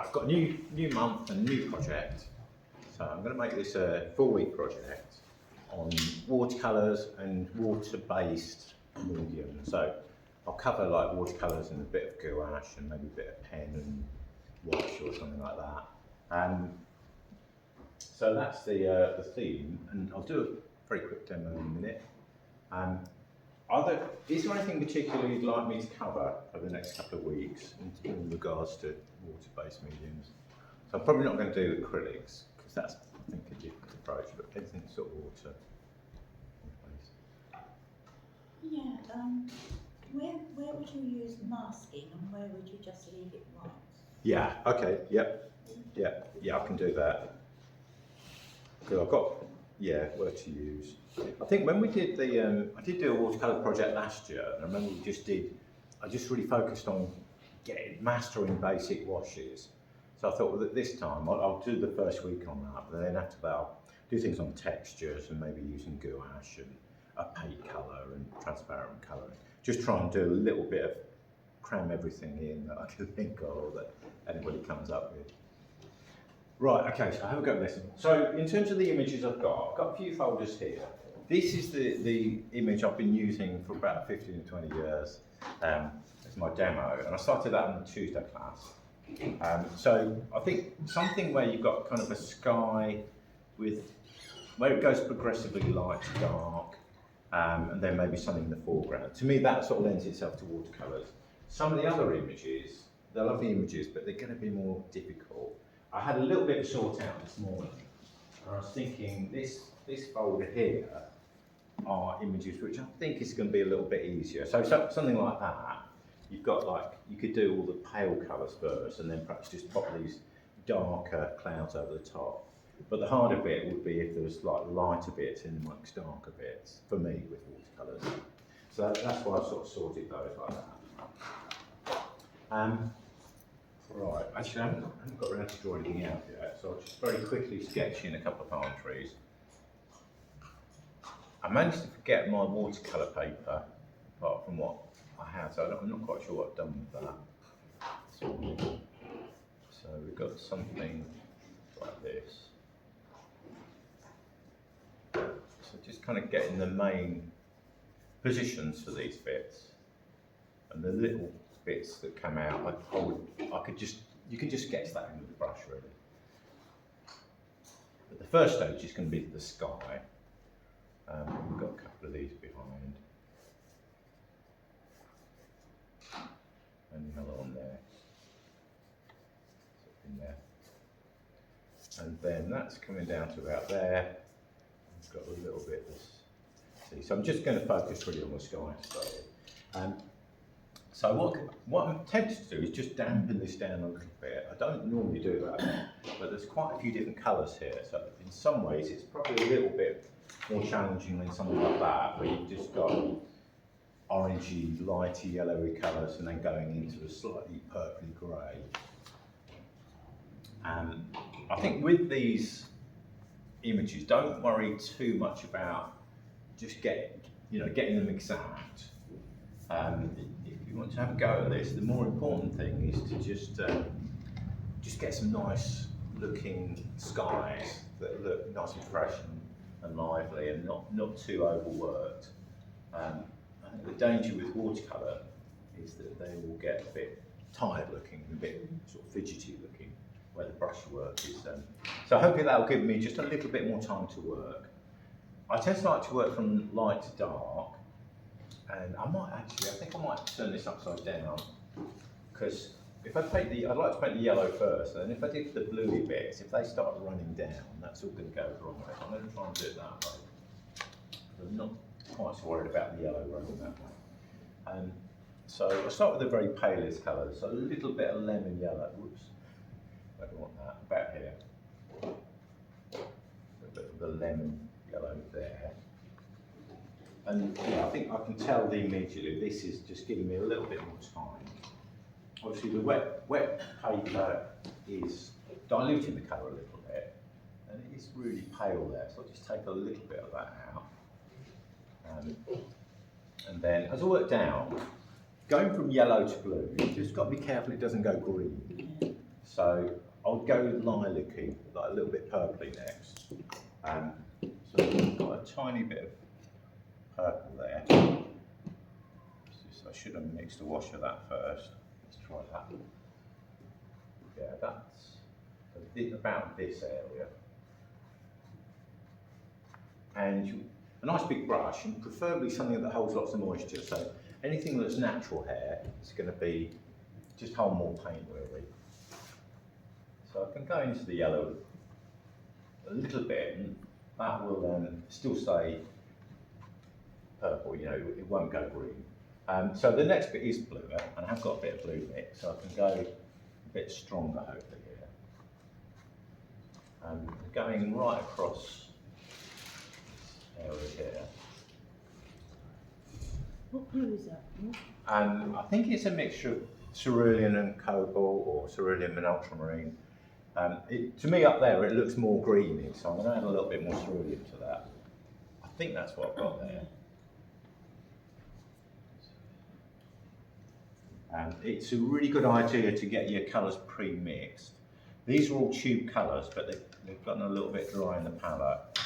Right, I've got a new month and new project. So I'm going to make this a 4-week project on watercolours and water-based medium. So I'll cover like watercolours and a bit of gouache and maybe a bit of pen and wash or something like that. So that's the theme, and I'll do a very quick demo in a minute. Is there anything particularly you'd like me to cover over the next couple of weeks in regards to water-based mediums? So I'm probably not going to do acrylics, because that's, I think, a different approach, but anything sort of water-based. Yeah, where would you use masking and where would you just leave it white? Yeah, okay, yep, yeah, I can do that. Because I've got, where to use. I think when we did I did do a watercolour project last year, and I remember I just really focused on mastering basic washes. So I thought, well, that this time I'll do the first week on that, but then after that I'll do things on textures and maybe using gouache and opaque colour and transparent colouring. Just try and do a little bit of cram everything in that I can think of or that anybody comes up with. Right, okay, so have a go at this. So in terms of the images I've got a few folders here. This is the image I've been using for about 15 to 20 years as my demo, and I started that in the Tuesday class. So I think something where you've got kind of a sky where it goes progressively light to dark, and then maybe something in the foreground. To me, that sort of lends itself to watercolours. Some of the other images, they're lovely images, but they're going to be more difficult. I had a little bit of sort out this morning, and I was thinking this folder here are images which I think is going to be a little bit easier. So something like that, you've got you could do all the pale colours first, and then perhaps just pop these darker clouds over the top. But the harder bit would be if there was like lighter bits and amongst darker bits, for me, with watercolours. So that's why I've sort of sorted those like that. Right, actually I haven't got around to drawing anything out yet, so I'll just very quickly sketch in a couple of palm trees. I managed to forget my watercolour paper, apart from what I had, so I'm not quite sure what I've done with that. So we've got something like this. So just kind of getting the main positions for these bits, and the little bits that come out, you could just sketch that in with the brush really. But the first stage is going to be the sky. We've got a couple of these behind, and another one there, in there, and then that's coming down to about there. We've got a little bit of this. See, so I'm just going to focus really on the sky today. So what I'm tempted to do is just dampen this down a little bit. I don't normally do that, but there's quite a few different colours here. So in some ways it's probably a little bit more challenging than something like that, where you've just got orangey, lighty, yellowy colours and then going into a slightly purpley grey. I think with these images, don't worry too much about just getting them exact. If you want to have a go at this, the more important thing is to just get some nice looking skies that look nice and fresh and lively and not too overworked. I think the danger with watercolour is that they will get a bit tired looking, a bit sort of fidgety looking, where the brush work is. So hopefully that will give me just a little bit more time to work. I tend to like to work from light to dark, and I think I might turn this upside down, because if I'd like to paint the yellow first, and if I did the bluey bits, if they start running down, that's all going to go the wrong way. I'm going to try and do it that way. I'm not quite so worried about the yellow running that way. So I'll start with the very palest colours, so a little bit of lemon yellow. Whoops, I don't want that, about here. A bit of the lemon yellow there. And I think I can tell immediately this is just giving me a little bit more time. Obviously the wet paper is diluting the colour a little bit, and it is really pale there, so I'll just take a little bit of that out. And then as I work down, going from yellow to blue, you've just got to be careful it doesn't go green. So I'll go with lilac-y, like a little bit purpley next. So I've got a tiny bit of purple there. So I should have mixed a wash of that first. Let's try that. Yeah, that's about this area. And a nice big brush, and preferably something that holds lots of moisture. So anything that's natural hair is going to be just hold more paint really. So I can go into the yellow a little bit, and that will still stay purple. You know, it won't go green. So the next bit is bluer, and I have got a bit of blue mix, so I can go a bit stronger hopefully here. Going right across this area here. What blue is that? I think it's a mixture of cerulean and cobalt, or cerulean and ultramarine. To me up there it looks more greeny, so I'm going to add a little bit more cerulean to that. I think that's what I've got there. It's a really good idea to get your colours pre-mixed. These are all tube colours, but they've gotten a little bit dry in the palette.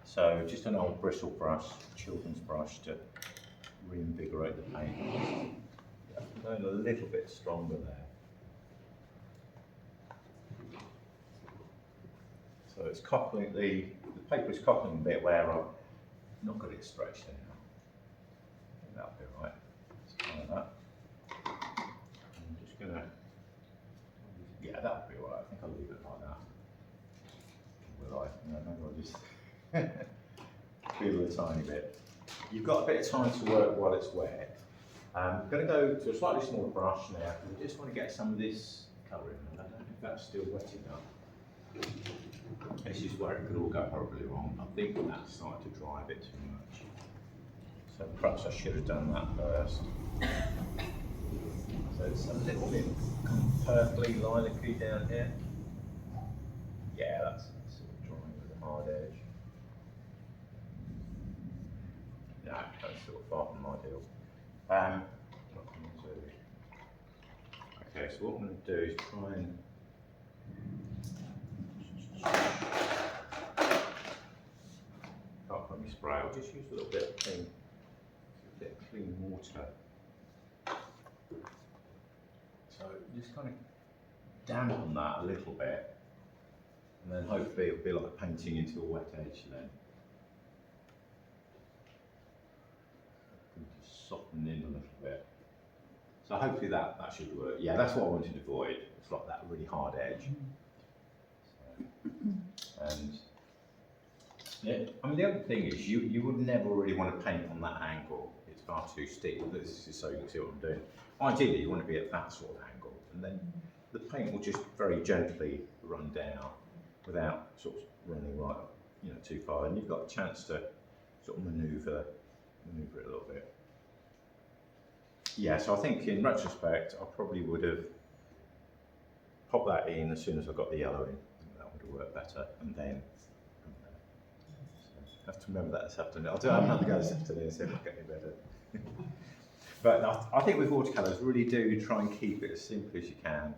So just an old bristle brush, children's brush, to reinvigorate the paint. Yeah, I'm going a little bit stronger there. So it's cockling, the paper is cockling a bit where I've not got it stretched out. I think that'll be right. Let's try that. I'm just gonna, yeah, that'll be right. I think I'll leave it like that. Will I? No, maybe I'll just feel a tiny bit. You've got a bit of time to work while it's wet. I'm going to go to a slightly smaller brush now, because I just want to get some of this colour in. I don't know if that's still wet enough. This is where it could all go horribly wrong. I think that's starting to dry a bit too much. So perhaps I should have done that first. So it's a little bit purpley lilac-y down here. Yeah, that's sort of drying with a hard edge. No, that's sort of far from ideal. What I'm going to do. Okay, so what I'm going to do is try and apart from my spray, I'll just use a little bit of clean water. So just kind of dampen that a little bit, and then hopefully it'll be like painting into a wet edge then. Just soften in a little bit. So hopefully that should work. Yeah, that's what I wanted to avoid. It's like that really hard edge. And yeah, I mean the other thing is you would never really want to paint on that angle. It's far too steep. This is so you can see what I'm doing. Ideally you want to be at that sort of angle, and then the paint will just very gently run down without sort of running right up, you know, too far, and you've got a chance to sort of manoeuvre it a little bit. Yeah, so I think in retrospect I probably would have popped that in as soon as I got the yellow in. That would have worked better, and then so I have to remember that this afternoon. I'll do another go this afternoon and see if I get any better. But I think with watercolours, really do try and keep it as simple as you can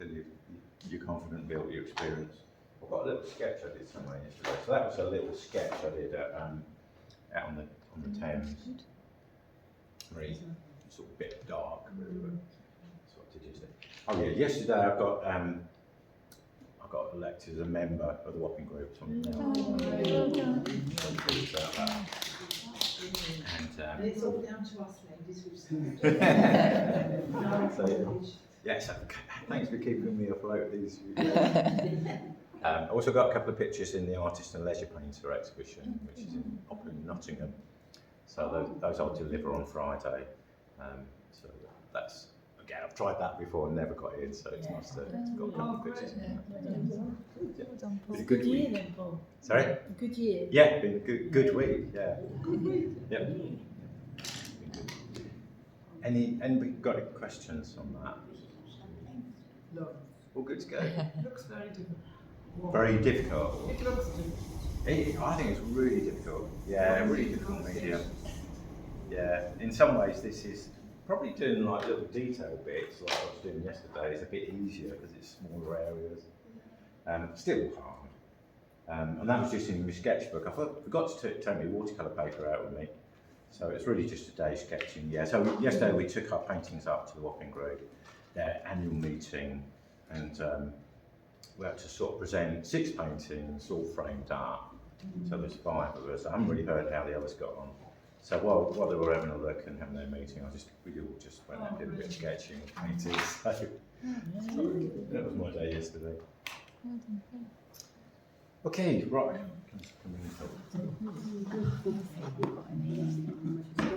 until you're confident build your experience. I've got a little sketch I did somewhere yesterday. So that was a little sketch I did out on the Thames. Very sort of bit dark, really. That's what I did yesterday. Oh yeah, yesterday I got elected as a member of the Wapping Group. So I'm now pleased about that. And it's all down to us ladies who've so, yes, thanks for keeping me afloat these few days. I also got a couple of pictures in the Artist and Leisure Painter exhibition, which is in Nottingham. So those I'll deliver on Friday. So that's, again, I've tried that before and never got in, so it's nice to have got a couple of pictures. It's a good week. Then, Paul. Sorry? A good year. Yeah, been a good week, yeah. Yep. Anybody got any questions on that? No. All good to go? It looks very difficult. Very difficult. It looks difficult. I think it's really difficult. Yeah, really difficult medium. Yeah, in some ways this is probably doing like little detail bits like I was doing yesterday is a bit easier because it's smaller areas. Still hard. And that was just in my sketchbook. I forgot to take my watercolour paper out with me. So it's really just a day sketching. Yeah, so yesterday we took our paintings up to the Wapping Group, their annual meeting, and we had to sort of present 6 paintings all framed up. So there's 5 of us. I haven't really heard how the others got on. So while they were having a look and having their meeting, we all just went and did a bit of sketching and painting. So that was my day yesterday. Okay, right. Can we